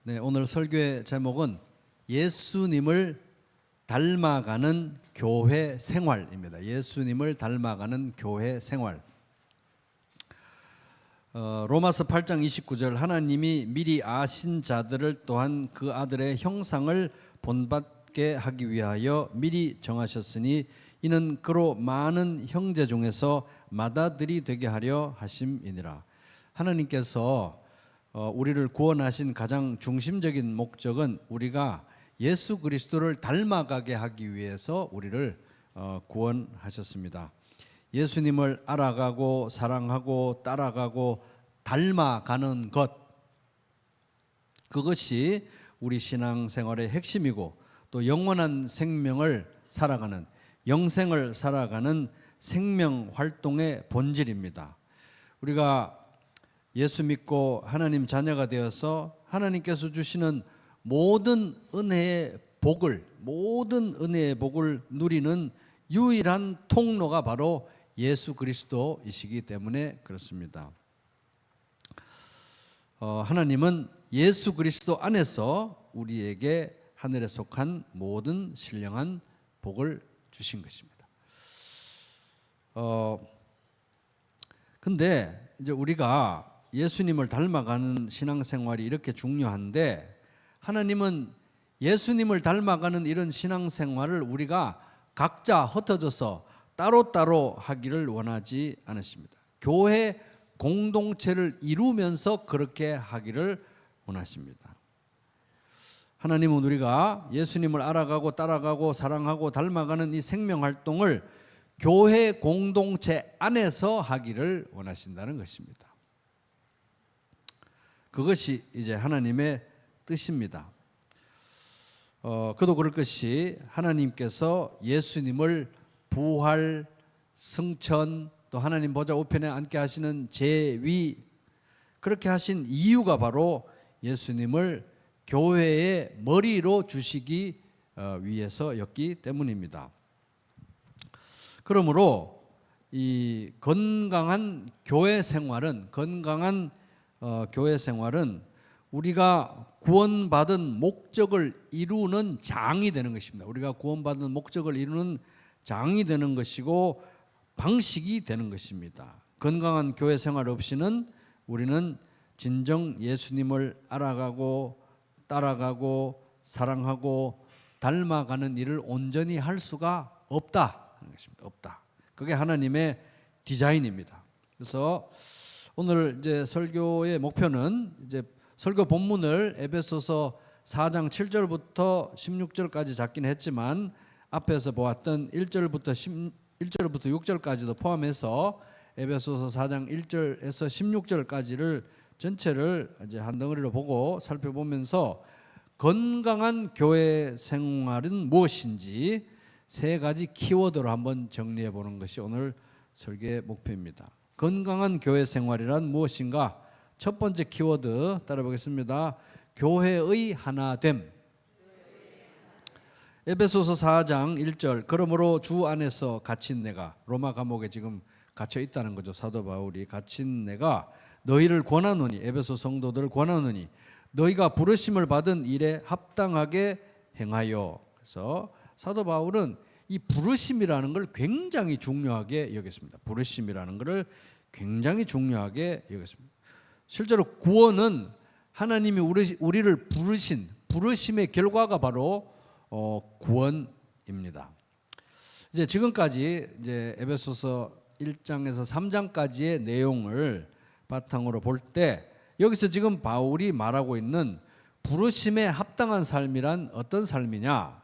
네, 오늘 설교의 제목은 예수님을 닮아가는 교회 생활입니다. 예수님을 닮아가는 교회 생활. 로마서 8장 29절 하나님이 미리 아신 자들을 또한 그 아들의 형상을 본받게 하기 위하여 미리 정하셨으니 이는 그로 많은 형제 중에서 맏아들이 되게 하려 하심이니라. 하나님께서 우리를 구원하신 가장 중심적인 목적은 우리가 예수 그리스도를 닮아가게 하기 위해서 우리를 구원하셨습니다. 예수님을 알아가고 사랑하고 따라가고 닮아가는 것, 그것이 우리 신앙생활의 핵심이고 또 영원한 생명을 살아가는, 영생을 살아가는 생명 활동의 본질입니다. 우리가 예수 믿고 하나님 자녀가 되어서 하나님께서 주시는 모든 은혜의 복을 누리는 유일한 통로가 바로 예수 그리스도이시기 때문에 그렇습니다. 하나님은 예수 그리스도 안에서 우리에게 하늘에 속한 모든 신령한 복을 주신 것입니다. 근데 이제 우리가 예수님을 닮아가는 신앙생활이 이렇게 중요한데 하나님은 예수님을 닮아가는 이런 신앙생활을 우리가 각자 흩어져서 따로따로 하기를 원하지 않으십니다. 교회 공동체를 이루면서 그렇게 하기를 원하십니다. 하나님은 우리가 예수님을 알아가고 따라가고 사랑하고 닮아가는 이 생명활동을 교회 공동체 안에서 하기를 원하신다는 것입니다. 그것이 이제 하나님의 뜻입니다. 그도 그럴 것이 하나님께서 예수님을 부활, 승천, 또 하나님 보좌 우편에 앉게 하시는 제위, 그렇게 하신 이유가 바로 예수님을 교회의 머리로 주시기 위해서였기 때문입니다. 그러므로 이 건강한 교회 생활은 우리가 구원받은 목적을 이루는 장이 되는 것입니다. 우리가 구원받은 목적을 이루는 장이 되는 것이고 방식이 되는 것입니다. 건강한 교회 생활 없이는 우리는 진정 예수님을 알아가고 따라가고 사랑하고 닮아가는 일을 온전히 할 수가 없다 하는 것입니다. 없다. 그게 하나님의 디자인입니다. 그래서 오늘 이제 설교의 목표는 이제 설교 본문을 에베소서 4장 7절부터 16절까지 잡긴 했지만 앞에서 보았던 1절부터 6절까지도 포함해서 에베소서 4장 1절에서 16절까지를 전체를 이제 한 덩어리로 보고 살펴보면서 건강한 교회 생활은 무엇인지 세 가지 키워드로 한번 정리해 보는 것이 오늘 설교의 목표입니다. 건강한 교회 생활이란 무엇인가? 첫 번째 키워드 따라보겠습니다. 교회의 하나됨. 에베소서 4장 1절 그러므로 주 안에서 갇힌 내가, 로마 감옥에 지금 갇혀 있다는 거죠. 사도 바울이 갇힌 내가 너희를 권하노니, 에베소 성도들을 권하노니 너희가 부르심을 받은 일에 합당하게 행하여. 그래서 사도 바울은 이 부르심이라는 걸 굉장히 중요하게 여겼습니다. 부르심이라는 것을 굉장히 중요하게 여겼습니다. 실제로 구원은 하나님이 우리를 부르신 부르심의 결과가 바로 구원입니다. 이제 지금까지 이제 에베소서 1장에서 3장까지의 내용을 바탕으로 볼 때 여기서 지금 바울이 말하고 있는 부르심에 합당한 삶이란 어떤 삶이냐?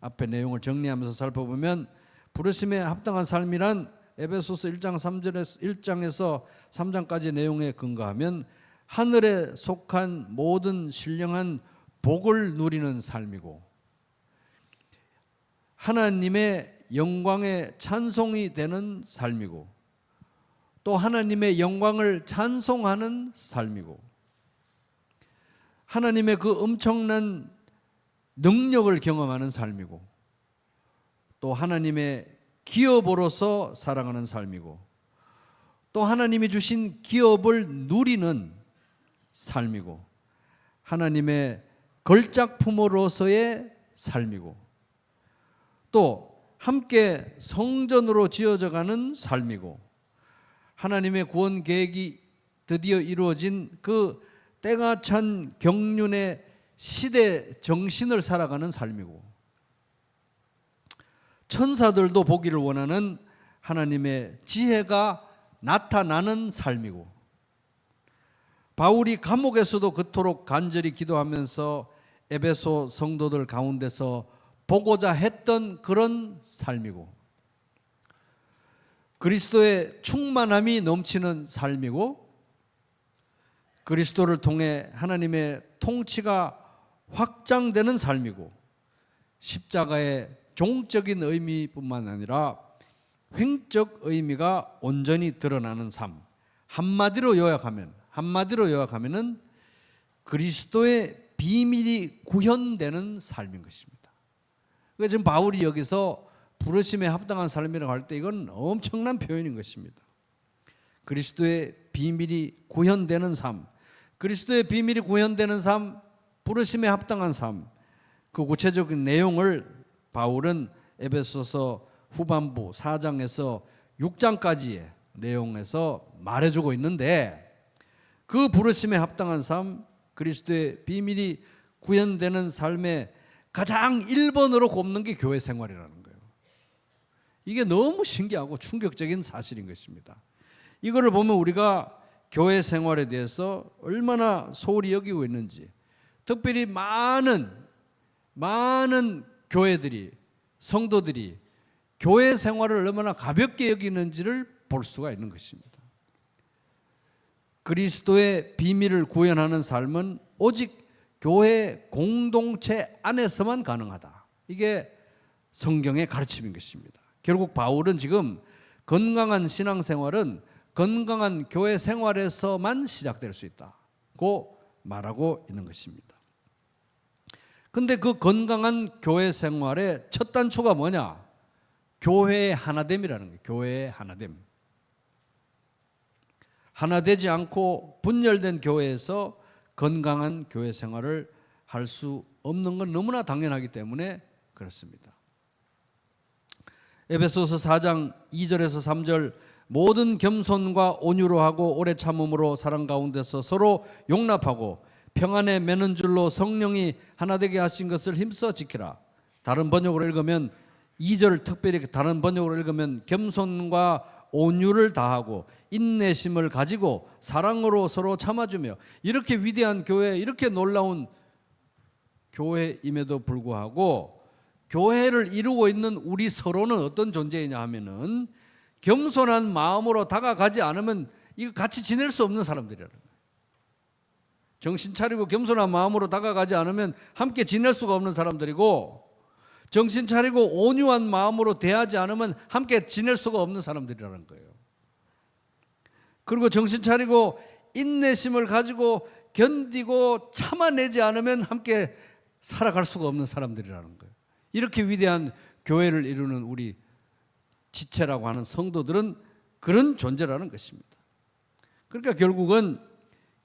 앞에 내용을 정리하면서 살펴보면 부르심에 합당한 삶이란 에베소서 1장에서 3장까지 내용에 근거하면 하늘에 속한 모든 신령한 복을 누리는 삶이고 하나님의 영광에 찬송이 되는 삶이고 또 하나님의 영광을 찬송하는 삶이고 하나님의 그 엄청난 능력을 경험하는 삶이고 또 하나님의 기업으로서 살아가는 삶이고 또 하나님이 주신 기업을 누리는 삶이고 하나님의 걸작품으로서의 삶이고 또 함께 성전으로 지어져 가는 삶이고 하나님의 구원 계획이 드디어 이루어진 그 때가 찬 경륜의 시대 정신을 살아가는 삶이고 천사들도 보기를 원하는 하나님의 지혜가 나타나는 삶이고 바울이 감옥에서도 그토록 간절히 기도하면서 에베소 성도들 가운데서 보고자 했던 그런 삶이고 그리스도의 충만함이 넘치는 삶이고 그리스도를 통해 하나님의 통치가 확장되는 삶이고 십자가의 종적인 의미뿐만 아니라 횡적 의미가 온전히 드러나는 삶. 한마디로 요약하면은 그리스도의 비밀이 구현되는 삶인 것입니다. 그러니까 지금 바울이 여기서 부르심에 합당한 삶이라고 할 때 이건 엄청난 표현인 것입니다. 그리스도의 비밀이 구현되는 삶, 그리스도의 비밀이 구현되는 삶, 부르심에 합당한 삶, 그 구체적인 내용을 바울은 에베소서 후반부 4장에서 6장까지의 내용에서 말해주고 있는데 그 부르심에 합당한 삶, 그리스도의 비밀이 구현되는 삶의 가장 1번으로 꼽는 게 교회 생활이라는 거예요. 이게 너무 신기하고 충격적인 사실인 것입니다. 이거를 보면 우리가 교회 생활에 대해서 얼마나 소홀히 여기고 있는지, 특별히 많은 교회들이, 성도들이 교회 생활을 얼마나 가볍게 여기는지를 볼 수가 있는 것입니다. 그리스도의 비밀을 구현하는 삶은 오직 교회 공동체 안에서만 가능하다. 이게 성경의 가르침인 것입니다. 결국 바울은 지금 건강한 신앙생활은 건강한 교회 생활에서만 시작될 수 있다고 말하고 있는 것입니다. 근데 그 건강한 교회 생활의 첫 단추가 뭐냐? 교회의 하나됨이라는 거예요. 교회의 하나됨. 하나되지 않고 분열된 교회에서 건강한 교회 생활을 할 수 없는 건 너무나 당연하기 때문에 그렇습니다. 에베소서 4장 2절에서 3절 모든 겸손과 온유로 하고 오래 참음으로 사랑 가운데서 서로 용납하고 평안에 매는 줄로 성령이 하나 되게 하신 것을 힘써 지키라. 다른 번역으로 읽으면 2절 특별히 다른 번역으로 읽으면 겸손과 온유를 다하고 인내심을 가지고 사랑으로 서로 참아주며 이렇게 위대한 교회, 이렇게 놀라운 교회임에도 불구하고 교회를 이루고 있는 우리 서로는 어떤 존재이냐 하면은 겸손한 마음으로 다가가지 않으면 이거 같이 지낼 수 없는 사람들이라는 거예요. 정신 차리고 겸손한 마음으로 다가가지 않으면 함께 지낼 수가 없는 사람들이고 정신 차리고 온유한 마음으로 대하지 않으면 함께 지낼 수가 없는 사람들이라는 거예요. 그리고 정신 차리고 인내심을 가지고 견디고 참아내지 않으면 함께 살아갈 수가 없는 사람들이라는 거예요. 이렇게 위대한 교회를 이루는 우리 지체라고 하는 성도들은 그런 존재라는 것입니다. 그러니까 결국은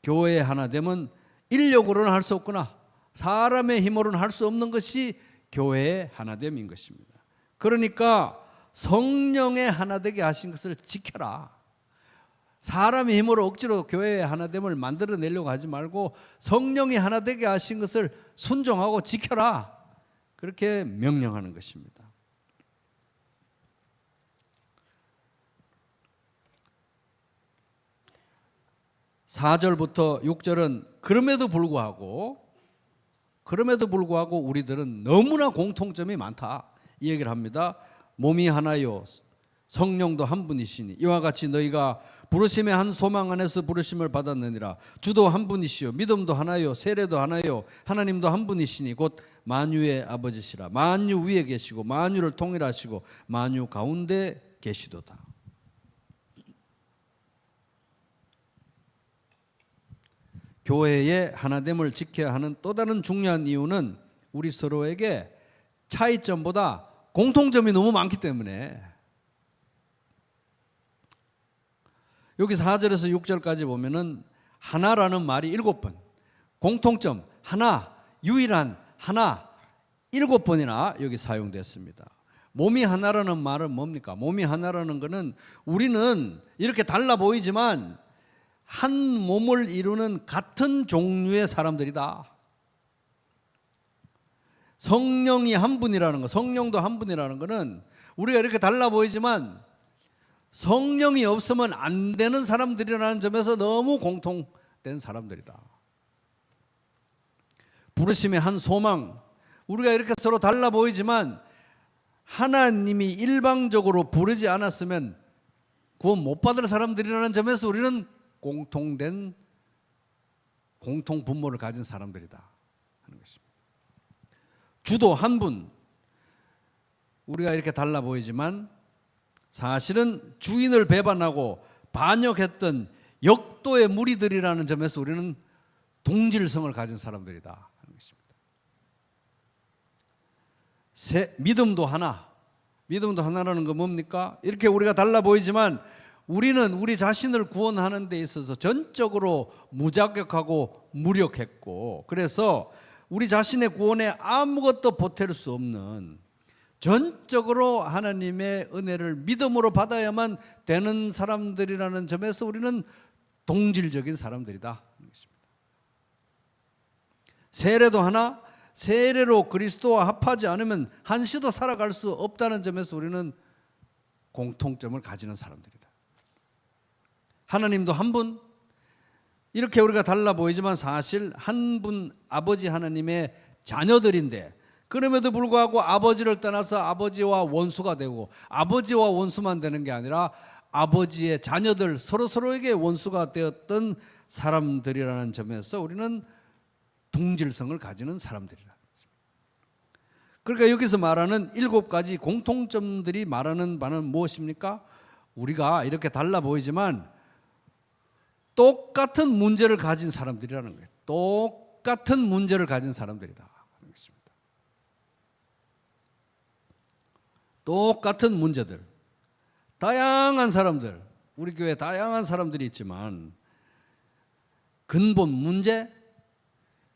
교회의 하나됨은 인력으로는 할 수 없거나 사람의 힘으로는 할 수 없는 것이 교회의 하나됨인 것입니다. 그러니까 성령의 하나되게 하신 것을 지켜라. 사람의 힘으로 억지로 교회의 하나됨을 만들어내려고 하지 말고 성령이 하나되게 하신 것을 순종하고 지켜라. 그렇게 명령하는 것입니다. (4절부터) (6절은) 그럼에도 불구하고 우리들은 너무나 공통점이 많다 이 얘기를 합니다. 몸이 하나요 성령도 한 분이시니 이와 같이 너희가 부르심의 한 소망 안에서 부르심을 받았느니라. 주도 한 분이시요 믿음도 하나요 세례도 하나요 하나님도 한 분이시니 곧 만유의 아버지시라. 만유 위에 계시고 만유를 통일하시고 만유 가운데 계시도다. 교회의 하나됨을 지켜야 하는 또 다른 중요한 이유는 우리 서로에게 차이점보다 공통점이 너무 많기 때문에 여기 4절에서 6절까지 보면은 하나라는 말이 7번, 공통점 하나, 유일한 하나 7번이나 여기 사용됐습니다. 몸이 하나라는 말은 뭡니까? 몸이 하나라는 것은 우리는 이렇게 달라 보이지만 한 몸을 이루는 같은 종류의 사람들이다. 성령이 한 분이라는 것, 성령도 한 분이라는 것은 우리가 이렇게 달라 보이지만 성령이 없으면 안 되는 사람들이라는 점에서 너무 공통된 사람들이다. 부르심의 한 소망, 우리가 이렇게 서로 달라 보이지만 하나님이 일방적으로 부르지 않았으면 구원 못 받을 사람들이라는 점에서 우리는 공통된 공통 분모를 가진 사람들이다 하는 것입니다. 주도 한 분, 우리가 이렇게 달라 보이지만 사실은 주인을 배반하고 반역했던 역도의 무리들이라는 점에서 우리는 동질성을 가진 사람들이다 하는 것입니다. 믿음도 하나라는 건 뭡니까? 이렇게 우리가 달라 보이지만 우리는 우리 자신을 구원하는 데 있어서 전적으로 무자격하고 무력했고, 그래서 우리 자신의 구원에 아무것도 보탤 수 없는, 전적으로 하나님의 은혜를 믿음으로 받아야만 되는 사람들이라는 점에서 우리는 동질적인 사람들이다. 세례도 하나, 세례로 그리스도와 합하지 않으면 한시도 살아갈 수 없다는 점에서 우리는 공통점을 가지는 사람들이다. 하나님도 한 분, 이렇게 우리가 달라 보이지만 사실 한 분 아버지 하나님의 자녀들인데, 그럼에도 불구하고 아버지를 떠나서 아버지와 원수가 되고, 아버지와 원수만 되는 게 아니라 아버지의 자녀들 서로에게 원수가 되었던 사람들이라는 점에서 우리는 동질성을 가지는 사람들이라. 그러니까 여기서 말하는 7가지 공통점들이 말하는 바는 무엇입니까? 우리가 이렇게 달라 보이지만 똑같은 문제를 가진 사람들이라는 거예요. 똑같은 문제를 가진 사람들이다 하는 것입니다. 똑같은 문제들, 다양한 사람들, 우리 교회에 다양한 사람들이 있지만 근본 문제,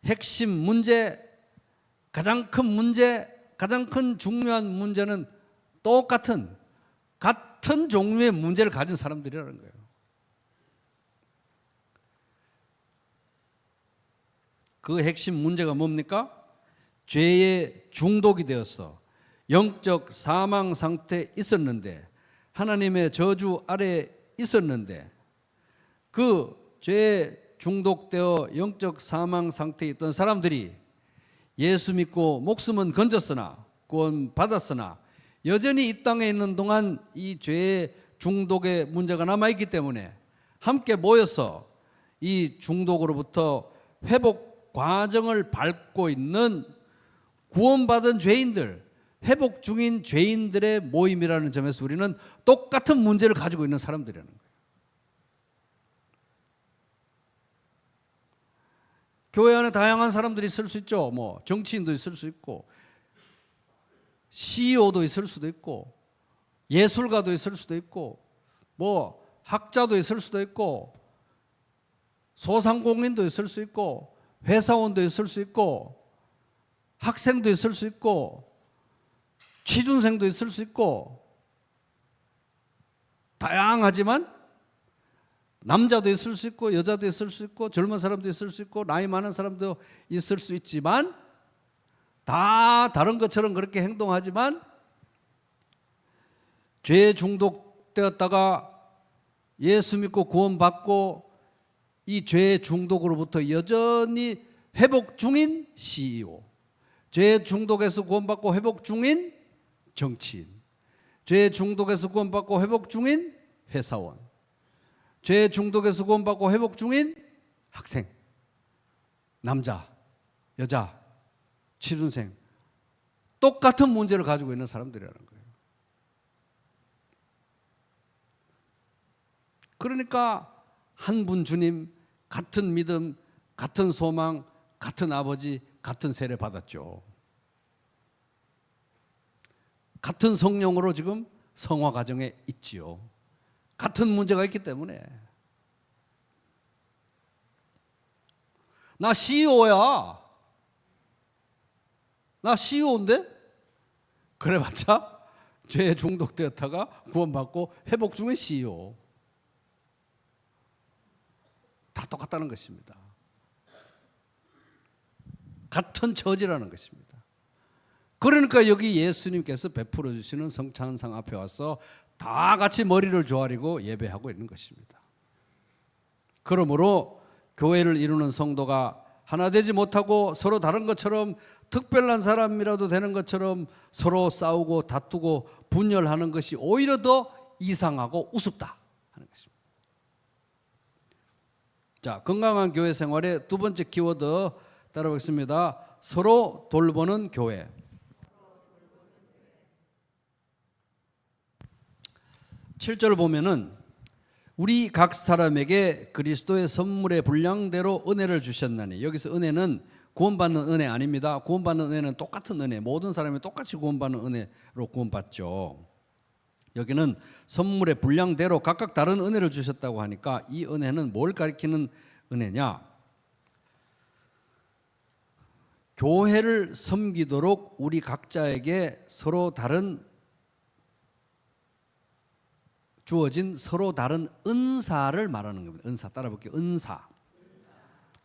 핵심 문제, 가장 큰 문제, 가장 큰 중요한 문제는 똑같은 같은 종류의 문제를 가진 사람들이라는 거예요. 그 핵심 문제가 뭡니까? 죄에 중독이 되어서 영적 사망 상태에 있었는데, 하나님의 저주 아래에 있었는데, 그 죄에 중독되어 영적 사망 상태에 있던 사람들이 예수 믿고 목숨은 건졌으나, 구원 받았으나 여전히 이 땅에 있는 동안 이 죄의 중독의 문제가 남아있기 때문에 함께 모여서 이 중독으로부터 회복 과정을 밟고 있는 구원받은 죄인들, 회복 중인 죄인들의 모임이라는 점에서 우리는 똑같은 문제를 가지고 있는 사람들이라는 거예요. 교회 안에 다양한 사람들이 있을 수 있죠. 뭐 정치인도 있을 수 있고, CEO도 있을 수도 있고, 예술가도 있을 수도 있고, 뭐 학자도 있을 수도 있고, 소상공인도 있을 수 있고, 회사원도 있을 수 있고, 학생도 있을 수 있고, 취준생도 있을 수 있고, 다양하지만 남자도 있을 수 있고, 여자도 있을 수 있고, 젊은 사람도 있을 수 있고, 나이 많은 사람도 있을 수 있지만 다 다른 것처럼 그렇게 행동하지만 죄에 중독되었다가 예수 믿고 구원받고 이 죄의 중독으로부터 여전히 회복 중인 CEO, 죄의 중독에서 구원받고 회복 중인 정치인, 죄의 중독에서 구원받고 회복 중인 회사원, 죄의 중독에서 구원받고 회복 중인 학생, 남자, 여자, 취준생, 똑같은 문제를 가지고 있는 사람들이라는 거예요. 그러니까 한 분 주님, 같은 믿음, 같은 소망, 같은 아버지, 같은 세례 받았죠. 같은 성령으로 지금 성화 과정에 있지요. 같은 문제가 있기 때문에. 나 CEO야. 나 CEO인데? 그래봤자 죄에 중독되었다가 구원받고 회복 중인 CEO. 다 똑같다는 것입니다. 같은 처지라는 것입니다. 그러니까 여기 예수님께서 베풀어 주시는 성찬상 앞에 와서 다 같이 머리를 조아리고 예배하고 있는 것입니다. 그러므로 교회를 이루는 성도가 하나 되지 못하고 서로 다른 것처럼 특별한 사람이라도 되는 것처럼 서로 싸우고 다투고 분열하는 것이 오히려 더 이상하고 우습다 하는 것입니다. 자, 건강한 교회 생활의 두 번째 키워드 따라보겠습니다. 서로 돌보는 교회. 7절 보면은 우리 각 사람에게 그리스도의 선물의 분량대로 은혜를 주셨나니, 여기서 은혜는 구원받는 은혜 아닙니다. 구원받는 은혜는 똑같은 은혜, 모든 사람이 똑같이 구원받는 은혜로 구원받죠. 여기는 선물의 분량대로 각각 다른 은혜를 주셨다고 하니까 이 은혜는 뭘 가리키는 은혜냐? 교회를 섬기도록 우리 각자에게 서로 다른 주어진 서로 다른 은사를 말하는 겁니다. 은사 따라 볼게요. 은사.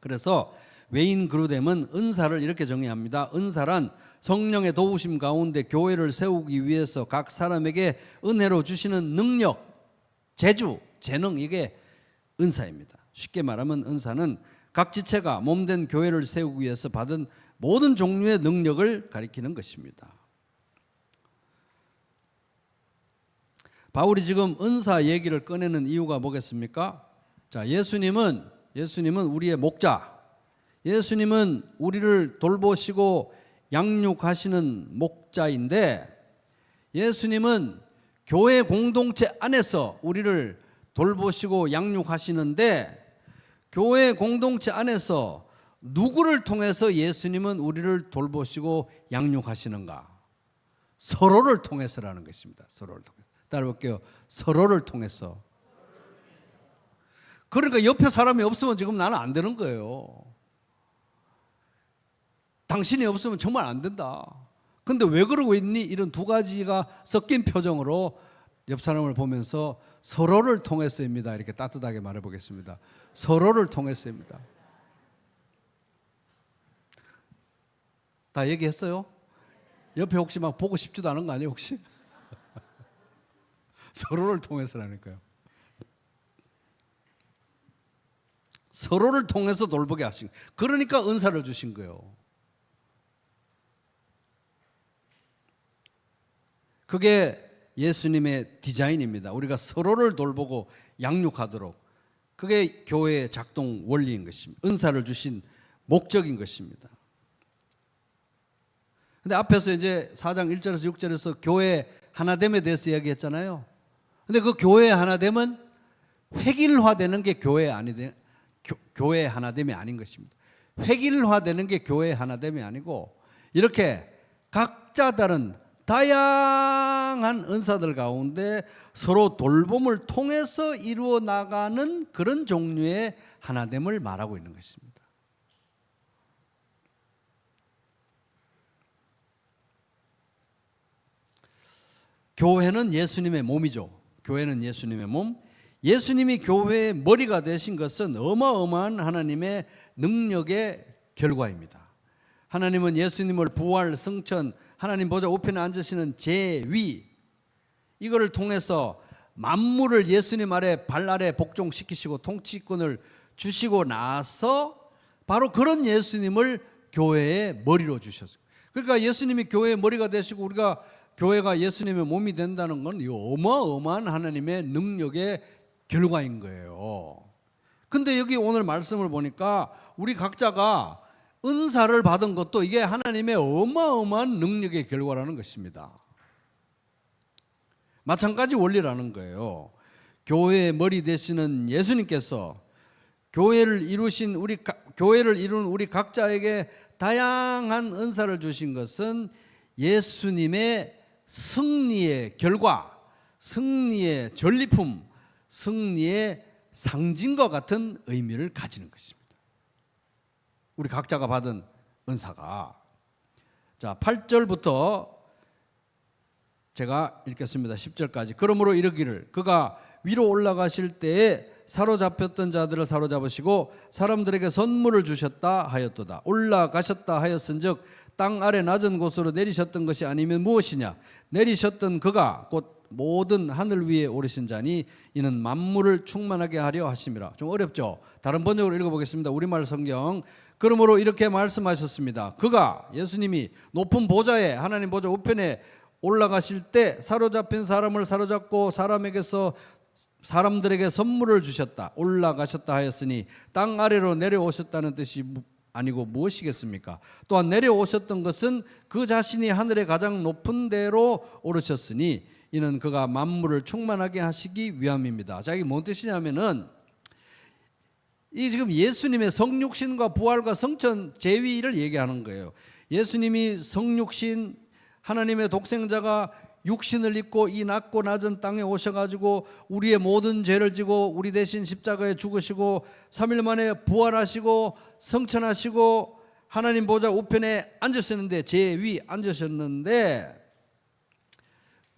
그래서 웨인 그루뎀은 은사를 이렇게 정의합니다. 은사란 성령의 도우심 가운데 교회를 세우기 위해서 각 사람에게 은혜로 주시는 능력, 재주, 재능, 이게 은사입니다. 쉽게 말하면 은사는 각 지체가 몸된 교회를 세우기 위해서 받은 모든 종류의 능력을 가리키는 것입니다. 바울이 지금 은사 얘기를 꺼내는 이유가 뭐겠습니까? 자, 예수님은 우리의 목자, 예수님은 우리를 돌보시고 양육하시는 목자인데, 예수님은 교회 공동체 안에서 우리를 돌보시고 양육하시는데, 교회 공동체 안에서 누구를 통해서 예수님은 우리를 돌보시고 양육하시는가? 서로를 통해서라는 것입니다. 서로를 통해서. 따라볼게요. 서로를 통해서. 그러니까 옆에 사람이 없으면 지금 나는 안 되는 거예요. 당신이 없으면 정말 안 된다. 근데 왜 그러고 있니? 이런 두 가지가 섞인 표정으로 옆 사람을 보면서 서로를 통해서입니다. 이렇게 따뜻하게 말해 보겠습니다. 서로를 통해서입니다. 다 얘기했어요? 옆에 혹시 막 보고 싶지도 않은 거 아니에요, 혹시? 서로를 통해서라니까요. 서로를 통해서 돌보게 하신, 그러니까 은사를 주신 거예요. 그게 예수님의 디자인입니다. 우리가 서로를 돌보고 양육하도록. 그게 교회의 작동 원리인 것입니다. 은사를 주신 목적인 것입니다. 근데 앞에서 이제 4장 1절에서 6절에서 교회 하나됨에 대해서 이야기했잖아요. 근데 그 교회 하나됨은 획일화되는 게 교회 하나됨이 아닌 것입니다. 획일화되는 게 교회 하나됨이 아니고, 이렇게 각자 다른 다양한 은사들 가운데 서로 돌봄을 통해서 이루어 나가는 그런 종류의 하나됨을 말하고 있는 것입니다. 교회는 예수님의 몸이죠. 교회는 예수님의 몸. 예수님이 교회의 머리가 되신 것은 어마어마한 하나님의 능력의 결과입니다. 하나님은 예수님을 부활, 승천, 하나님 보좌 우편에 앉으시는 제위, 이거를 통해서 만물을 예수님 아래 발 아래 복종시키시고 통치권을 주시고 나서 바로 그런 예수님을 교회의 머리로 주셨어요. 그러니까 예수님이 교회의 머리가 되시고 우리가 교회가 예수님의 몸이 된다는 건 이 어마어마한 하나님의 능력의 결과인 거예요. 근데 여기 오늘 말씀을 보니까 우리 각자가 은사를 받은 것도 이게 하나님의 어마어마한 능력의 결과라는 것입니다. 마찬가지 원리라는 거예요. 교회의 머리 되시는 예수님께서 교회를 이룬 우리 각자에게 다양한 은사를 주신 것은 예수님의 승리의 결과, 승리의 전리품, 승리의 상징과 같은 의미를 가지는 것입니다. 우리 각자가 받은 은사가. 자, 8절부터 제가 읽겠습니다. 10절까지. 그러므로 이르기를 그가 위로 올라가실 때에 사로잡혔던 자들을 사로잡으시고 사람들에게 선물을 주셨다 하였도다. 올라가셨다 하였은즉 땅 아래 낮은 곳으로 내리셨던 것이 아니면 무엇이냐? 내리셨던 그가 곧 모든 하늘 위에 오르신 자니 이는 만물을 충만하게 하려 하심이라. 좀 어렵죠? 다른 번역으로 읽어보겠습니다. 우리말 성경. 그러므로 이렇게 말씀하셨습니다. 그가, 예수님이 높은 보좌에, 하나님 보좌 우편에 올라가실 때 사로잡힌 사람을 사로잡고 사람들에게 선물을 주셨다. 올라가셨다 하였으니 땅 아래로 내려오셨다는 뜻이 아니고 무엇이겠습니까? 또한 내려오셨던 것은 그 자신이 하늘의 가장 높은 데로 오르셨으니 이는 그가 만물을 충만하게 하시기 위함입니다. 자, 이게 뭔 뜻이냐면은 이 지금 예수님의 성육신과 부활과 성천 제위를 얘기하는 거예요. 예수님이 성육신, 하나님의 독생자가 육신을 입고 이 낮고 낮은 땅에 오셔가지고 우리의 모든 죄를 지고 우리 대신 십자가에 죽으시고 3일 만에 부활하시고 성천하시고 하나님 보좌 우편에 앉으셨는데, 제위 앉으셨는데,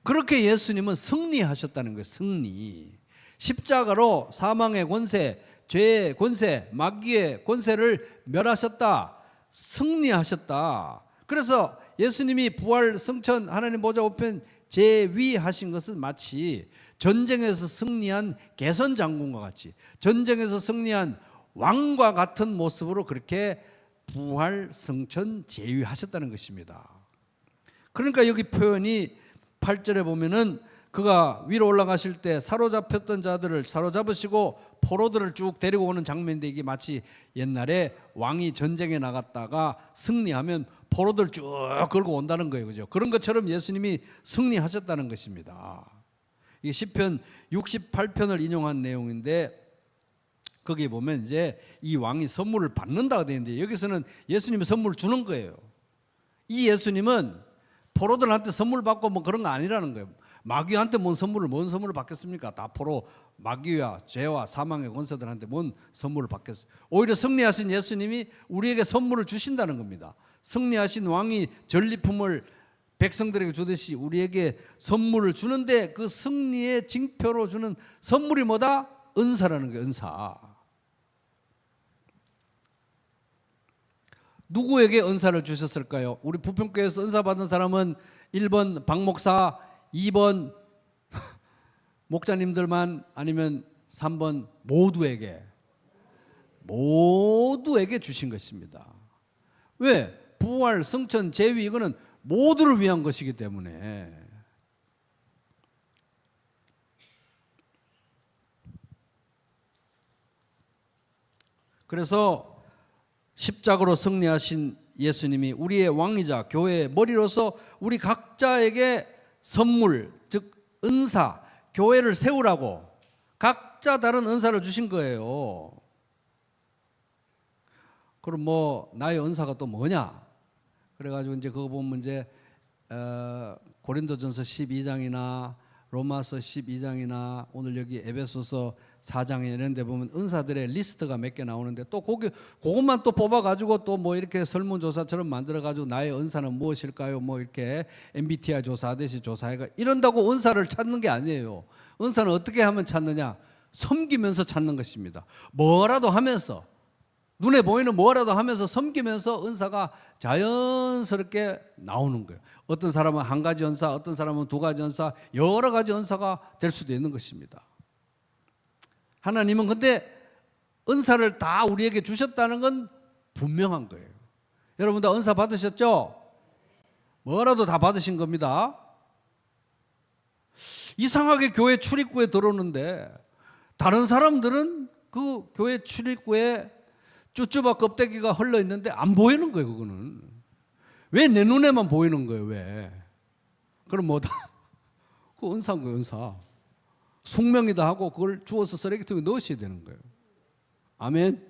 그렇게 예수님은 승리하셨다는 거예요. 승리. 십자가로 사망의 권세, 죄의 권세, 마귀의 권세를 멸하셨다. 승리하셨다. 그래서 예수님이 부활, 성천, 하나님 보좌 우편 제위하신 것은 마치 전쟁에서 승리한 개선 장군과 같이, 전쟁에서 승리한 왕과 같은 모습으로 그렇게 부활, 성천, 제위하셨다는 것입니다. 그러니까 여기 표현이 8절에 보면은 그가 위로 올라가실 때 사로잡혔던 자들을 사로잡으시고 포로들을 쭉 데리고 오는 장면인데, 이게 마치 옛날에 왕이 전쟁에 나갔다가 승리하면 포로들 쭉 끌고 온다는 거예요. 그죠? 그런 것처럼 예수님이 승리하셨다는 것입니다. 이게 시편 68편을 인용한 내용인데, 거기에 보면 이제 이 왕이 선물을 받는다고 되어 있는데, 여기서는 예수님이 선물을 주는 거예요. 이 예수님은 포로들한테 선물 받고 뭐 그런 거 아니라는 거예요. 마귀한테 뭔 선물을 받겠습니까? 다 포로, 마귀와 죄와 사망의 권세들한테 뭔 선물을 받겠어요? 오히려 승리하신 예수님이 우리에게 선물을 주신다는 겁니다. 승리하신 왕이 전리품을 백성들에게 주듯이 우리에게 선물을 주는데, 그 승리의 징표로 주는 선물이 뭐다? 은사라는 거예요. 은사. 누구에게 은사를 주셨을까요? 우리 부평교회에서 은사 받은 사람은 1번 박 목사, 2번 목자님들만, 아니면 3번 모두에게 주신 것입니다. 왜? 부활, 성천, 제위, 이거는 모두를 위한 것이기 때문에. 그래서 십자가로 승리하신 예수님이 우리의 왕이자 교회의 머리로서 우리 각자에게 선물, 즉 은사, 교회를 세우라고 각자 다른 은사를 주신 거예요. 그럼 뭐 나의 은사가 또 뭐냐? 그래가지고 이제 그거 보면 이제 고린도전서 12장이나 로마서 12장이나 오늘 여기 에베소서 4장에 이런 데 보면 은사들의 리스트가 몇 개 나오는데, 또 그것만 또 뽑아가지고 또 뭐 이렇게 설문조사처럼 만들어가지고 나의 은사는 무엇일까요? 뭐 이렇게 MBTI 조사하듯이 조사해가 이런다고 은사를 찾는 게 아니에요. 은사는 어떻게 하면 찾느냐? 섬기면서 찾는 것입니다. 뭐라도 하면서, 눈에 보이는 뭐라도 하면서 섬기면서 은사가 자연스럽게 나오는 거예요. 어떤 사람은 한 가지 은사, 어떤 사람은 두 가지 은사, 여러 가지 은사가 될 수도 있는 것입니다. 하나님은 근데 은사를 다 우리에게 주셨다는 건 분명한 거예요. 여러분 다 은사 받으셨죠? 뭐라도 다 받으신 겁니다. 이상하게 교회 출입구에 들어오는데 다른 사람들은 그 교회 출입구에 쭈쭈바 껍데기가 흘러 있는데 안 보이는 거예요. 그거는 왜 내 눈에만 보이는 거예요? 왜? 그럼 뭐다? 그 은사인 거예요. 은사. 숙명이다 하고 그걸 주워서 쓰레기통에 넣으셔야 되는 거예요. 아멘.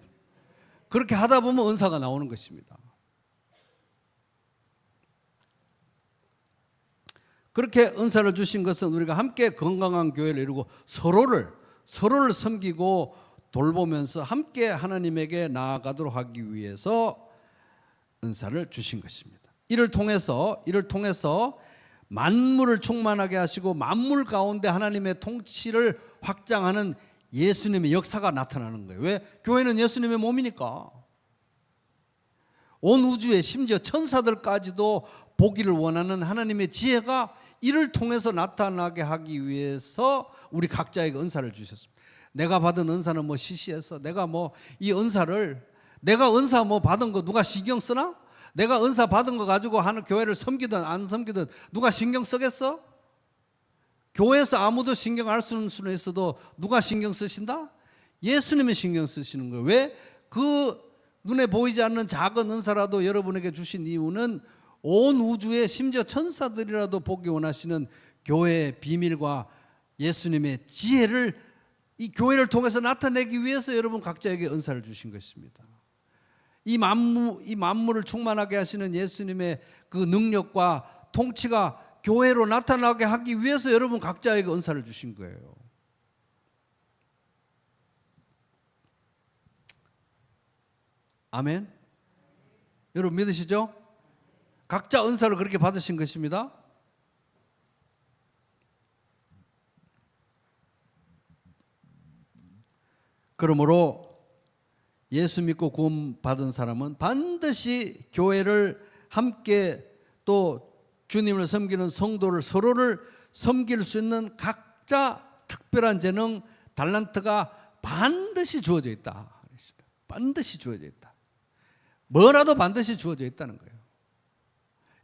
그렇게 하다 보면 은사가 나오는 것입니다. 그렇게 은사를 주신 것은 우리가 함께 건강한 교회를 이루고 서로를 섬기고 돌보면서 함께 하나님에게 나아가도록 하기 위해서 은사를 주신 것입니다. 이를 통해서 만물을 충만하게 하시고 만물 가운데 하나님의 통치를 확장하는 예수님의 역사가 나타나는 거예요. 왜? 교회는 예수님의 몸이니까. 온 우주에 심지어 천사들까지도 보기를 원하는 하나님의 지혜가 이를 통해서 나타나게 하기 위해서 우리 각자에게 은사를 주셨습니다. 내가 받은 은사는 뭐 시시해서 내가 뭐 이 은사를 내가 은사 뭐 받은 거 누가 신경 쓰나? 내가 은사 받은 거 가지고 하는 교회를 섬기든 안 섬기든 누가 신경 쓰겠어? 교회에서 아무도 신경 안 쓰는 수는 있어도 누가 신경 쓰신다? 예수님이 신경 쓰시는 거예요. 왜? 그 눈에 보이지 않는 작은 은사라도 여러분에게 주신 이유는 온 우주에 심지어 천사들이라도 보기 원하시는 교회의 비밀과 예수님의 지혜를 이 교회를 통해서 나타내기 위해서 여러분 각자에게 은사를 주신 것입니다. 이 만물을 충만하게 하시는 예수님의 그 능력과 통치가 교회로 나타나게 하기 위해서 여러분 각자에게 은사를 주신 거예요. 아멘. 여러분 믿으시죠? 각자 은사를 그렇게 받으신 것입니다. 그러므로 예수 믿고 구원 받은 사람은 반드시 교회를 함께 또 주님을 섬기는 성도를 서로를 섬길 수 있는 각자 특별한 재능, 달란트가 반드시 주어져 있다. 반드시 주어져 있다. 뭐라도 반드시 주어져 있다는 거예요.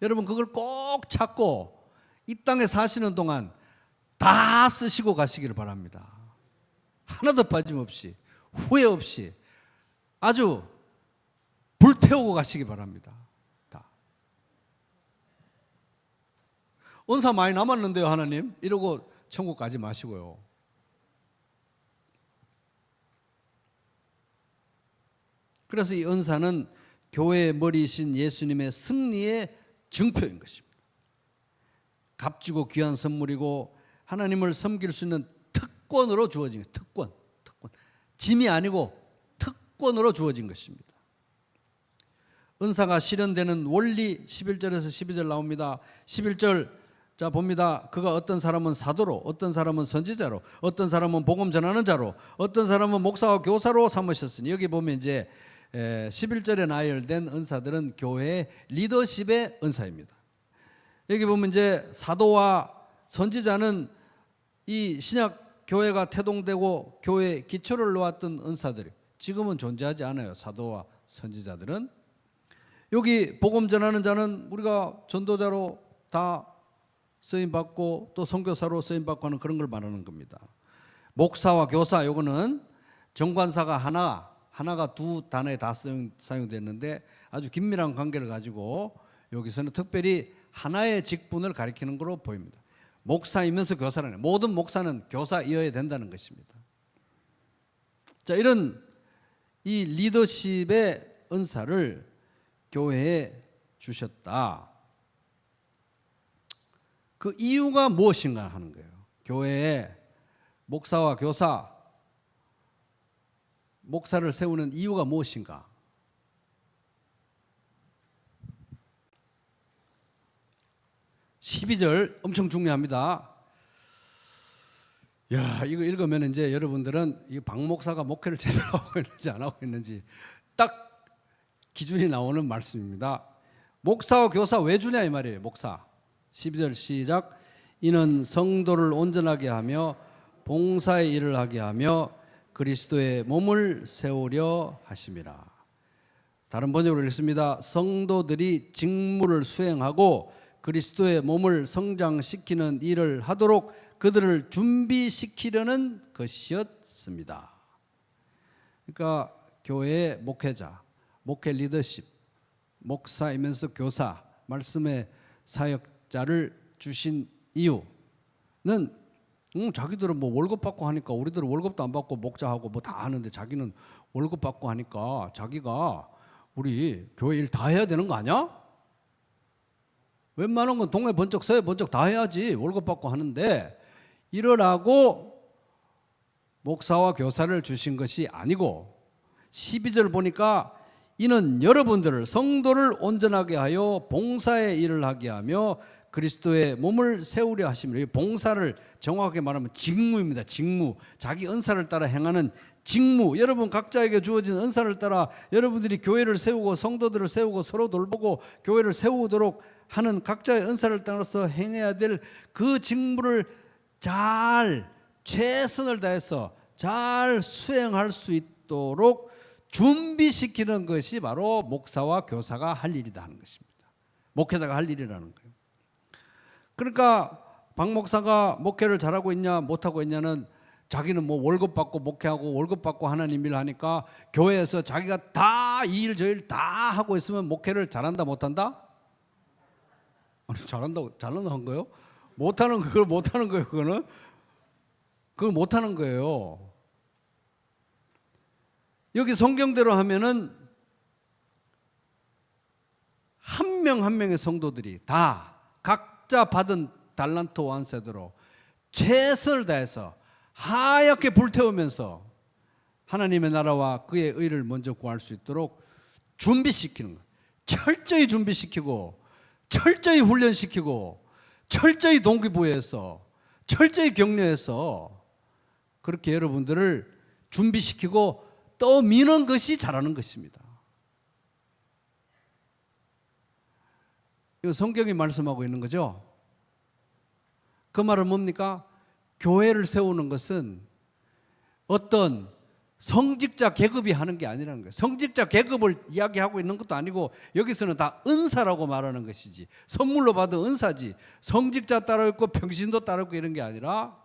여러분 그걸 꼭 찾고 이 땅에 사시는 동안 다 쓰시고 가시기를 바랍니다. 하나도 빠짐없이 후회 없이 아주 불태우고 가시기 바랍니다. 다. 은사 많이 남았는데요 하나님 이러고 천국 가지 마시고요. 그래서 이 은사는 교회의 머리이신 예수님의 승리의 증표인 것입니다. 값지고 귀한 선물이고 하나님을 섬길 수 있는 특권으로 주어진 것입니다. 특권. 짐이 아니고 특권으로 주어진 것입니다. 은사가 실현되는 원리 11절에서 12절 나옵니다. 11절 자 봅니다. 그가 어떤 사람은 사도로, 어떤 사람은 선지자로, 어떤 사람은 복음 전하는 자로, 어떤 사람은 목사와 교사로 삼으셨으니 여기 보면 이제 11절에 나열된 은사들은 교회의 리더십의 은사입니다. 여기 보면 이제 사도와 선지자는 이 신약 교회가 태동되고 교회의 기초를 놓았던 은사들이 지금은 존재하지 않아요. 사도와 선지자들은. 여기 복음 전하는 자는 우리가 전도자로 다 쓰임받고 또 선교사로 쓰임받고 하는 그런 걸 말하는 겁니다. 목사와 교사 요거는 정관사가 하나가 두 단어에 다 사용됐는데 아주 긴밀한 관계를 가지고 여기서는 특별히 하나의 직분을 가리키는 것으로 보입니다. 목사이면서 교사라는 모든 목사는 교사이어야 된다는 것입니다. 자, 이런 이 리더십의 은사를 교회에 주셨다. 그 이유가 무엇인가 하는 거예요. 교회에 목사와 교사, 목사를 세우는 이유가 무엇인가? 12절 엄청 중요합니다. 야, 이거 읽으면 이제 여러분들은 이 박 목사가 목회를 제대로 하고 있는지 안 하고 있는지 딱 기준이 나오는 말씀입니다. 목사와 교사 왜 주냐 이 말이에요. 목사. 12절 시작. 이는 성도를 온전하게 하며 봉사의 일을 하게 하며 그리스도의 몸을 세우려 하심이라. 다른 번역으로 읽습니다. 성도들이 직무를 수행하고 그리스도의 몸을 성장시키는 일을 하도록 그들을 준비시키려는 것이었습니다. 그러니까 교회의 목회자, 목회 리더십, 목사이면서 교사, 말씀의 사역자를 주신 이유는 자기들은 뭐 월급 받고 하니까 우리들은 월급도 안 받고 목자하고 뭐 다 하는데 자기는 월급 받고 하니까 자기가 우리 교회 일 다 해야 되는 거 아니야? 웬만한 건 동네 번쩍 서해 번쩍 다 해야지 월급 받고 하는데 이러라고 목사와 교사를 주신 것이 아니고 12절 보니까 이는 여러분들을 성도를 온전하게 하여 봉사의 일을 하게 하며 그리스도의 몸을 세우려 하심이라. 이 봉사를 정확하게 말하면 직무입니다. 직무. 자기 은사를 따라 행하는 직무. 여러분 각자에게 주어진 은사를 따라 여러분들이 교회를 세우고 성도들을 세우고 서로 돌보고 교회를 세우도록 하는 각자의 은사를 따라서 행해야 될 그 직무를 잘 최선을 다해서 잘 수행할 수 있도록 준비시키는 것이 바로 목사와 교사가 할 일이다 하는 것입니다. 목회자가 할 일이라는 거예요. 그러니까 박 목사가 목회를 잘하고 있냐 못하고 있냐는 자기는 뭐 월급 받고 목회하고 월급 받고 하나님 일 하니까 교회에서 자기가 다 이 일 저 일 다 하고 있으면 목회를 잘한다 못한다? 아니 잘한다고 잘한다 한 거예요? 못하는 그걸 못하는 거예요. 그걸 못하는 거예요. 여기 성경대로 하면은 한 명 한 명의 성도들이 다 각자 받은 달란트 완세대로 최선을 다해서 하얗게 불태우면서 하나님의 나라와 그의 의를 먼저 구할 수 있도록 준비시키는 거예요. 철저히 준비시키고 철저히 훈련시키고 철저히 동기부여해서 철저히 격려해서 그렇게 여러분들을 준비시키고 떠미는 것이 잘하는 것입니다. 이거 성경이 말씀하고 있는 거죠. 그 말은 뭡니까? 교회를 세우는 것은 어떤 성직자 계급이 하는 게 아니라는 거예요. 성직자 계급을 이야기하고 있는 것도 아니고 여기서는 다 은사라고 말하는 것이지 선물로 받은 은사지 성직자 따로 있고 평신도 따로 있고 이런 게 아니라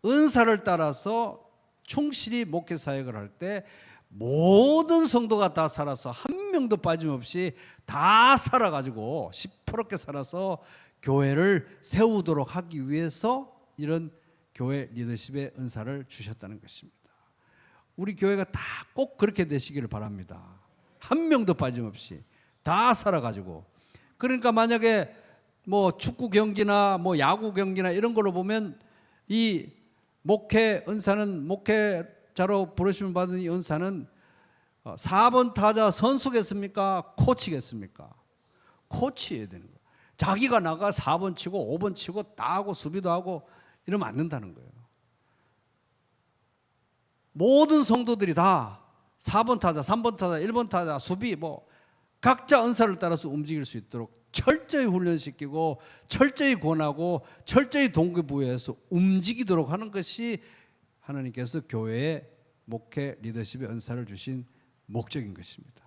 은사를 따라서 충실히 목회 사역을 할 때 모든 성도가 다 살아서 한 명도 빠짐없이 다 살아가지고 시퍼렇게 살아서 교회를 세우도록 하기 위해서 이런 교회 리더십의 은사를 주셨다는 것입니다. 우리 교회가 다 꼭 그렇게 되시기를 바랍니다. 한 명도 빠짐없이 다 살아가지고. 그러니까 만약에 뭐 축구 경기나 뭐 야구 경기나 이런 걸로 보면 이 목회 은사는 목회자로 부르심을 받은 이 은사는 4번 타자 선수겠습니까? 코치겠습니까? 코치해야 되는 거예요. 자기가 나가 4번 치고 5번 치고 다 하고 수비도 하고 이러면 안 된다는 거예요. 모든 성도들이 다 4번 타자, 3번 타자, 1번 타자, 수비 뭐 각자 은사를 따라서 움직일 수 있도록 철저히 훈련시키고 철저히 권하고 철저히 동기부여해서 움직이도록 하는 것이 하나님께서 교회에 목회 리더십의 은사를 주신 목적인 것입니다.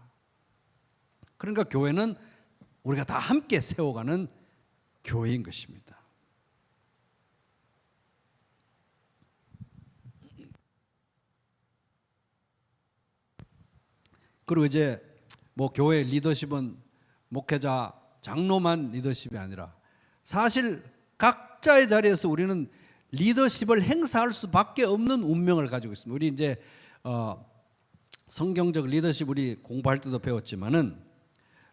그러니까 교회는 우리가 다 함께 세워가는 교회인 것입니다. 그리고 이제 뭐 교회 리더십은 목회자, 장로만 리더십이 아니라 사실 각자의 자리에서 우리는 리더십을 행사할 수밖에 없는 운명을 가지고 있습니다. 우리 이제 성경적 리더십 우리 공부할 때도 배웠지만은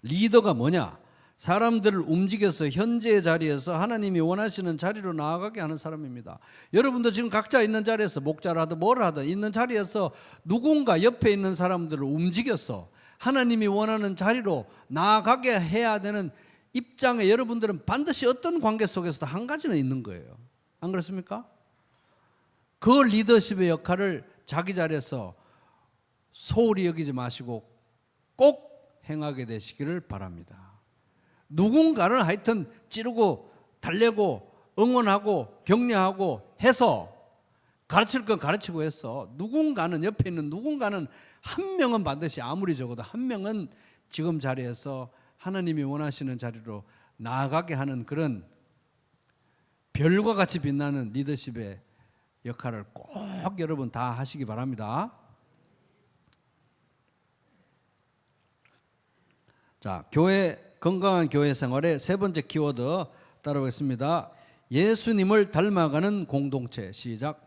리더가 뭐냐? 사람들을 움직여서 현재의 자리에서 하나님이 원하시는 자리로 나아가게 하는 사람입니다. 여러분도 지금 각자 있는 자리에서 목자를 하든 뭘 하든 있는 자리에서 누군가 옆에 있는 사람들을 움직여서 하나님이 원하는 자리로 나아가게 해야 되는 입장에 여러분들은 반드시 어떤 관계 속에서도 한 가지는 있는 거예요. 안 그렇습니까? 그 리더십의 역할을 자기 자리에서 소홀히 여기지 마시고 꼭 행하게 되시기를 바랍니다. 누군가는 하여튼 찌르고 달래고 응원하고 격려하고 해서 가르칠 건 가르치고 해서 누군가는 옆에 있는 누군가는 한 명은 반드시 아무리 적어도 한 명은 지금 자리에서 하나님이 원하시는 자리로 나아가게 하는 그런 별과 같이 빛나는 리더십의 역할을 꼭 여러분 다 하시기 바랍니다. 자, 건강한 교회 생활의 세 번째 키워드 따라오겠습니다. 예수님을 닮아가는 공동체. 시작.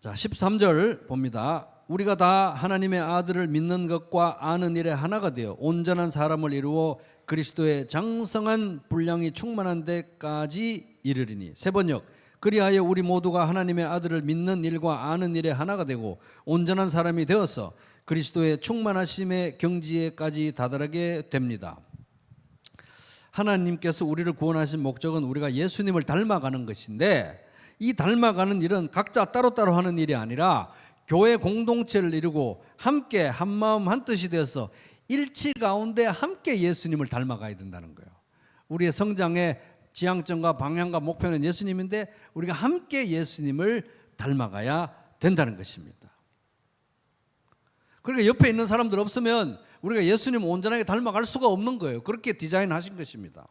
자, 13절 봅니다. 우리가 다 하나님의 아들을 믿는 것과 아는 일에 하나가 되어 온전한 사람을 이루어 그리스도의 장성한 분량이 충만한 데까지 이르리니. 세 번역. 그리하여 우리 모두가 하나님의 아들을 믿는 일과 아는 일에 하나가 되고 온전한 사람이 되어서 그리스도의 충만하심의 경지에까지 다다르게 됩니다. 하나님께서 우리를 구원하신 목적은 우리가 예수님을 닮아가는 것인데, 이 닮아가는 일은 각자 따로따로 하는 일이 아니라 교회 공동체를 이루고 함께 한마음 한뜻이 되어서 일치 가운데 함께 예수님을 닮아가야 된다는 거예요. 우리의 성장의 지향점과 방향과 목표는 예수님인데 우리가 함께 예수님을 닮아가야 된다는 것입니다. 그러니까 옆에 있는 사람들 없으면 우리가 예수님 온전하게 닮아갈 수가 없는 거예요. 그렇게 디자인하신 것입니다.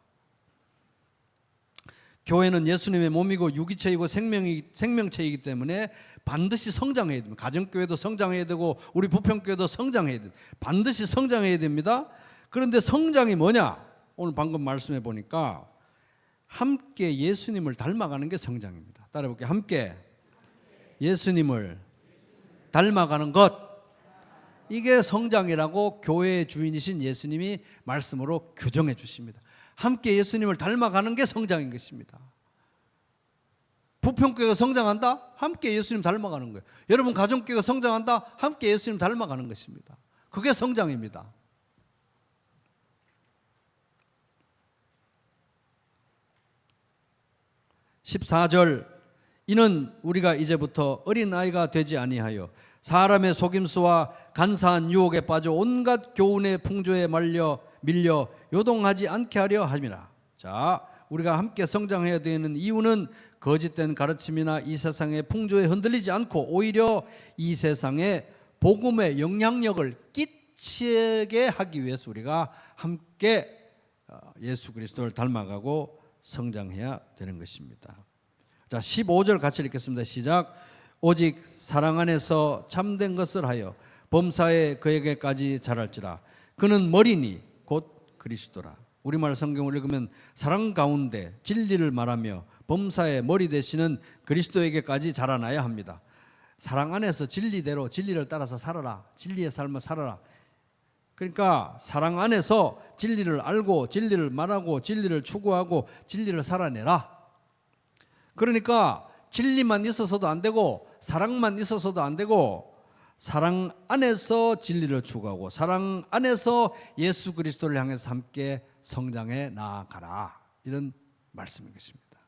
교회는 예수님의 몸이고 유기체이고 생명체이기 때문에 반드시 성장해야 됩니다. 가정교회도 성장해야 되고 우리 부평교회도 성장해야 됩니다. 반드시 성장해야 됩니다. 그런데 성장이 뭐냐? 오늘 방금 말씀해 보니까 함께 예수님을 닮아가는 게 성장입니다. 따라해 볼게요. 함께 예수님을 닮아가는 것, 이게 성장이라고 교회의 주인이신 예수님이 말씀으로 규정해 주십니다. 함께 예수님을 닮아가는 게 성장인 것입니다. 부평교회가 성장한다? 함께 예수님 닮아가는 거예요. 여러분 가정교회가 성장한다? 함께 예수님 닮아가는 것입니다. 그게 성장입니다. (14절) 이는 우리가 이제부터 어린아이가 되지 아니하여 사람의 속임수와 간사한 유혹에 빠져 온갖 교훈의 풍조에 밀려 요동하지 않게 하려 함이라. 자, 우리가 함께 성장해야 되는 이유는 거짓된 가르침이나 이 세상의 풍조에 흔들리지 않고 오히려 이 세상에 복음의 영향력을 끼치게 하기 위해서 우리가 함께 예수 그리스도를 닮아가고 성장해야 되는 것입니다. 자, 15절 같이 읽겠습니다. 시작. 오직 사랑 안에서 참된 것을 하여 범사에 그에게까지 자랄지라. 그는 머리니 곧 그리스도라. 우리말 성경을 읽으면 사랑 가운데 진리를 말하며 범사의 머리 되시는 그리스도에게까지 자라나야 합니다. 사랑 안에서 진리대로 진리를 따라서 살아라. 진리의 삶을 살아라. 그러니까 사랑 안에서 진리를 알고 진리를 말하고 진리를 추구하고 진리를 살아내라. 그러니까 진리만 있어서도 안 되고 사랑만 있어서도 안 되고 사랑 안에서 진리를 추구하고 사랑 안에서 예수 그리스도를 향해서 함께 성장해 나아가라. 이런 말씀인 것입니다.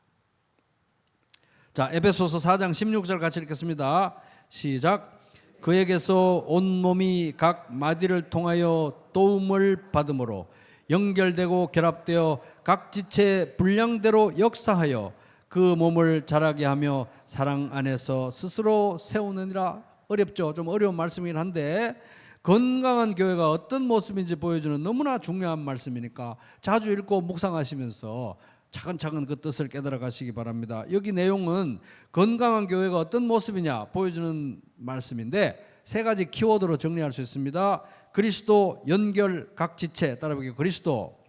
자, 에베소서 4장 16절 같이 읽겠습니다. 시작. 그에게서 온몸이 각 마디를 통하여 도움을 받음으로 연결되고 결합되어 각 지체 분량대로 역사하여 그 몸을 자라게 하며 사랑 안에서 스스로 세우느니라. 어렵죠? 좀 어려운 말씀이긴 한데 건강한 교회가 어떤 모습인지 보여주는 너무나 중요한 말씀이니까 자주 읽고 묵상하시면서 차근차근 그 뜻을 깨달아 가시기 바랍니다. 여기 내용은 건강한 교회가 어떤 모습이냐 보여주는 말씀인데 세 가지 키워드로 정리할 수 있습니다. 그리스도, 연결, 각 지체. 따라해볼게요. 그리스도,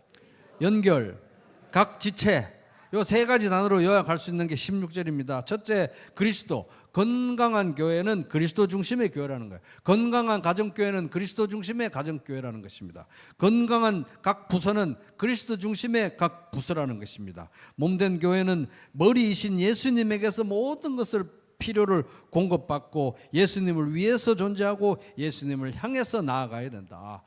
연결, 각 지체. 이 세 가지 단어로 요약할 수 있는 게 16절입니다. 첫째, 그리스도. 건강한 교회는 그리스도 중심의 교회라는 거예요. 건강한 가정교회는 그리스도 중심의 가정교회라는 것입니다. 건강한 각 부서는 그리스도 중심의 각 부서라는 것입니다. 몸된 교회는 머리이신 예수님에게서 모든 것을 필요를 공급받고 예수님을 위해서 존재하고 예수님을 향해서 나아가야 된다.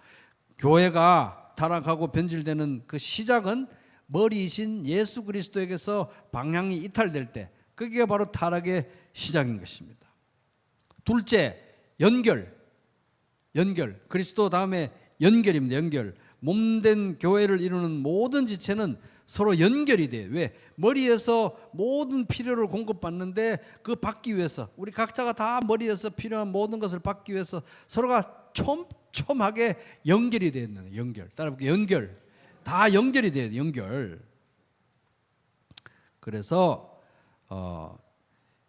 교회가 타락하고 변질되는 그 시작은 머리이신 예수 그리스도에게서 방향이 이탈될 때, 그게 바로 타락의 시작인 것입니다. 둘째, 연결. 그리스도 다음에 연결입니다. 연결. 몸된 교회를 이루는 모든 지체는 서로 연결이 돼요. 왜? 머리에서 모든 필요를 공급받는데 그 받기 위해서 우리 각자가 다 머리에서 필요한 모든 것을 받기 위해서 서로가 촘촘하게 연결이 되어 있는 연결. 따라볼게요. 연결. 다 연결이 돼요. 연결. 그래서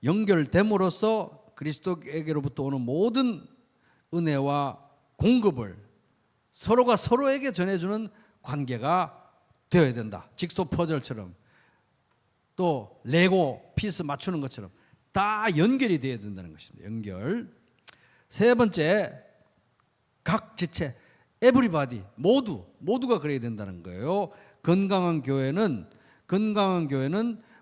연결됨으로써 그리스도에게로부터 오는 모든 은혜와 공급을 서로가 서로에게 전해주는 관계가 되어야 된다. 직소 퍼즐처럼 또 레고 피스 맞추는 것처럼 다 연결이 되어야 된다는 것입니다. 연결. 세 번째, 각 지체, 에브리바디, 모두가 그래야 된다는 거예요. 건강한 교회는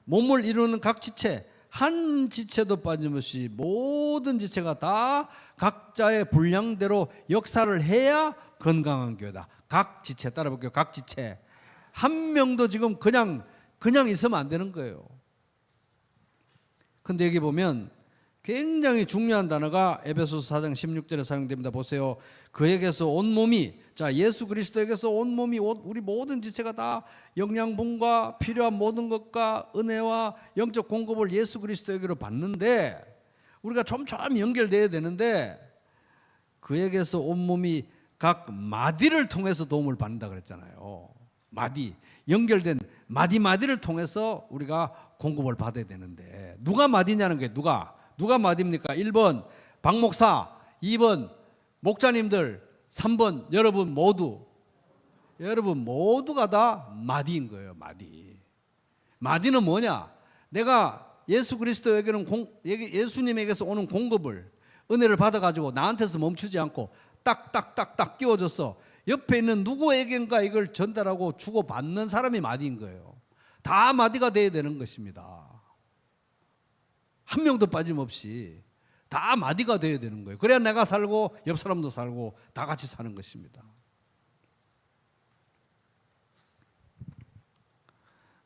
몸을 이루는 각 지체 한 지체도 빠짐없이 모든 지체가 다 각자의 분량대로 역사를 해야 건강한 교회다. 각 지체 따라 볼게요. 각 지체. 한 명도 지금 그냥 있으면 안 되는 거예요. 근데 여기 보면 굉장히 중요한 단어가 에베소서 4장 16절에 사용됩니다. 보세요. 그에게서 온 몸이, 자, 예수 그리스도에게서 온 몸이, 우리 모든 지체가 다 영양분과 필요한 모든 것과 은혜와 영적 공급을 예수 그리스도에게로 받는데, 우리가 촘촘히 연결돼야 되는데, 그에게서 온 몸이 각 마디를 통해서 도움을 받는다 그랬잖아요. 마디, 연결된 마디를 통해서 우리가 공급을 받아야 되는데, 누가 마디냐는 거예요. 누가 마디입니까? 1번 박 목사, 2번 목자님들, 3번 여러분 모두가 다 마디인 거예요. 마디는 뭐냐? 내가 예수 그리스도에게는 예수님에게서 오는 공급을, 은혜를 받아가지고 나한테서 멈추지 않고 딱딱딱딱 끼워줘서 옆에 있는 누구에겐가 이걸 전달하고 주고받는 사람이 마디인 거예요. 다 마디가 돼야 되는 것입니다. 한 명도 빠짐없이 다 마디가 돼야 되는 거예요. 그래야 내가 살고 옆 사람도 살고 다 같이 사는 것입니다.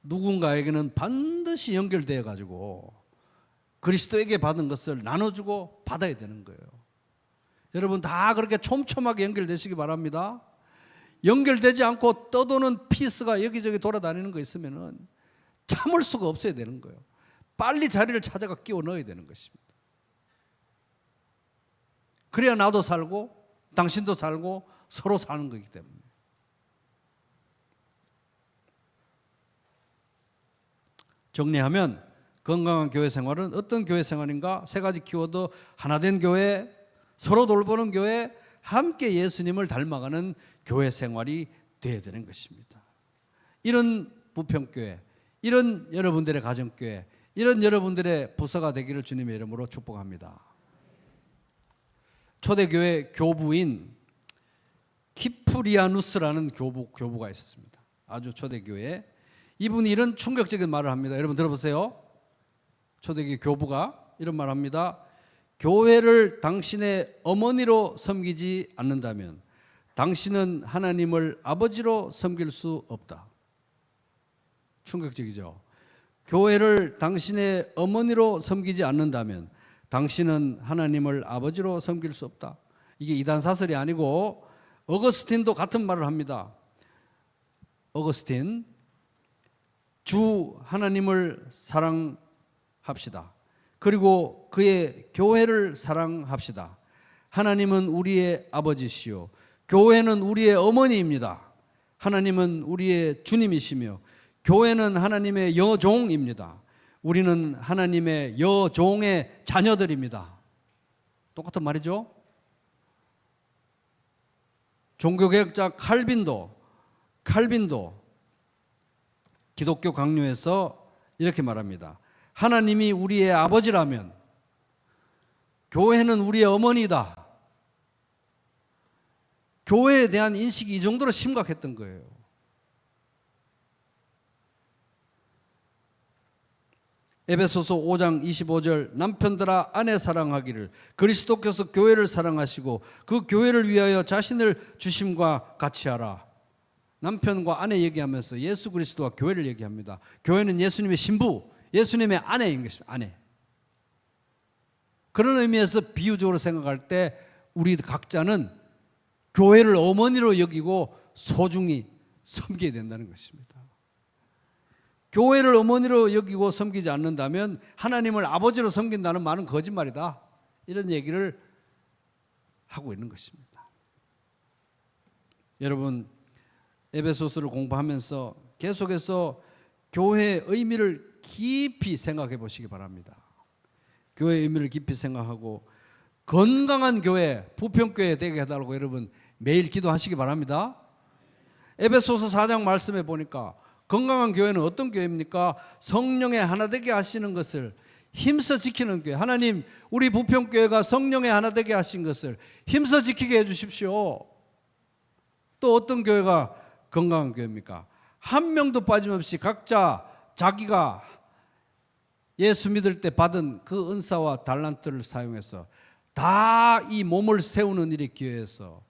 누군가에게는 반드시 연결되어 가지고 그리스도에게 받은 것을 나눠주고 받아야 되는 거예요. 여러분 다 그렇게 촘촘하게 연결되시기 바랍니다. 연결되지 않고 떠도는 피스가 여기저기 돌아다니는 거 있으면은 참을 수가 없어야 되는 거예요. 빨리 자리를 찾아가 끼워 넣어야 되는 것입니다. 그래야 나도 살고 당신도 살고 서로 사는 거기 때문에. 정리하면 건강한 교회 생활은 어떤 교회 생활인가? 세 가지 키워드. 하나된 교회, 서로 돌보는 교회, 함께 예수님을 닮아가는 교회 생활이 되어야 되는 것입니다. 이런 부평교회, 이런 여러분들의 가정교회, 이런 여러분들의 부서가 되기를 주님의 이름으로 축복합니다. 초대교회 교부인 키프리아누스라는 교부가 있었습니다. 아주 초대교회. 이분이 이런 충격적인 말을 합니다. 여러분 들어보세요. 초대교회 교부가 이런 말을 합니다. 교회를 당신의 어머니로 섬기지 않는다면 당신은 하나님을 아버지로 섬길 수 없다. 충격적이죠. 교회를 당신의 어머니로 섬기지 않는다면 당신은 하나님을 아버지로 섬길 수 없다. 이게 이단 사설이 아니고 어거스틴도 같은 말을 합니다. 어거스틴, 주 하나님을 사랑합시다. 그리고 그의 교회를 사랑합시다. 하나님은 우리의 아버지시요 교회는 우리의 어머니입니다. 하나님은 우리의 주님이시며 교회는 하나님의 여종입니다. 우리는 하나님의 여종의 자녀들입니다. 똑같은 말이죠. 종교개혁자 칼빈도 기독교 강요에서 이렇게 말합니다. 하나님이 우리의 아버지라면 교회는 우리의 어머니다. 교회에 대한 인식이 이 정도로 심각했던 거예요. 에베소서 5장 25절 남편들아 아내 사랑하기를 그리스도께서 교회를 사랑하시고 그 교회를 위하여 자신을 주심과 같이 하라. 남편과 아내 얘기하면서 예수 그리스도와 교회를 얘기합니다. 교회는 예수님의 신부, 예수님의 아내인 것입니다. 아내. 그런 의미에서 비유적으로 생각할 때 우리 각자는 교회를 어머니로 여기고 소중히 섬겨야 된다는 것입니다. 교회를 어머니로 여기고 섬기지 않는다면 하나님을 아버지로 섬긴다는 말은 거짓말이다. 이런 얘기를 하고 있는 것입니다. 여러분 에베소서를 공부하면서 계속해서 교회의 의미를 깊이 생각해 보시기 바랍니다. 교회의 의미를 깊이 생각하고 건강한 교회, 부평교회 되게 해달라고 여러분 매일 기도하시기 바랍니다. 에베소서 4장 말씀해 보니까 건강한 교회는 어떤 교회입니까? 성령의 하나 되게 하시는 것을 힘써 지키는 교회. 하나님 우리 부평교회가 성령의 하나 되게 하신 것을 힘써 지키게 해주십시오. 또 어떤 교회가 건강한 교회입니까? 한 명도 빠짐없이 각자 자기가 예수 믿을 때 받은 그 은사와 달란트를 사용해서 다 이 몸을 세우는 일에 기여해서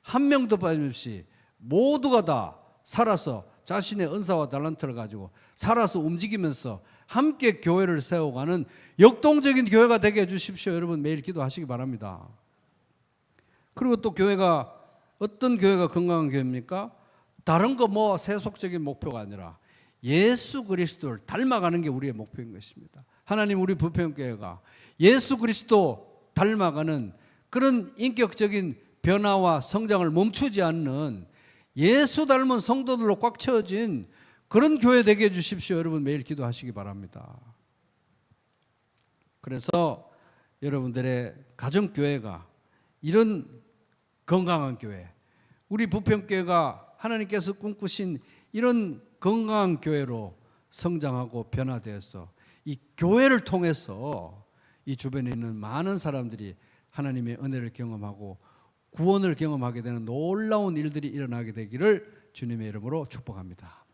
한 명도 빠짐없이 모두가 다 살아서 자신의 은사와 달란트를 가지고 살아서 움직이면서 함께 교회를 세워가는 역동적인 교회가 되게 해주십시오. 여러분 매일 기도하시기 바랍니다. 그리고 또 교회가 어떤 교회가 건강한 교회입니까? 다른 거 뭐 세속적인 목표가 아니라 예수 그리스도를 닮아가는 게 우리의 목표인 것입니다. 하나님 우리 부평교회가 예수 그리스도 닮아가는 그런 인격적인 변화와 성장을 멈추지 않는 예수 닮은 성도들로 꽉 채워진 그런 교회 되게 해주십시오. 여러분 매일 기도하시기 바랍니다. 그래서 여러분들의 가정교회가 이런 건강한 교회, 우리 부평교회가 하나님께서 꿈꾸신 이런 건강한 교회로 성장하고 변화되어서 이 교회를 통해서 이 주변에 있는 많은 사람들이 하나님의 은혜를 경험하고 구원을 경험하게 되는 놀라운 일들이 일어나게 되기를 주님의 이름으로 축복합니다.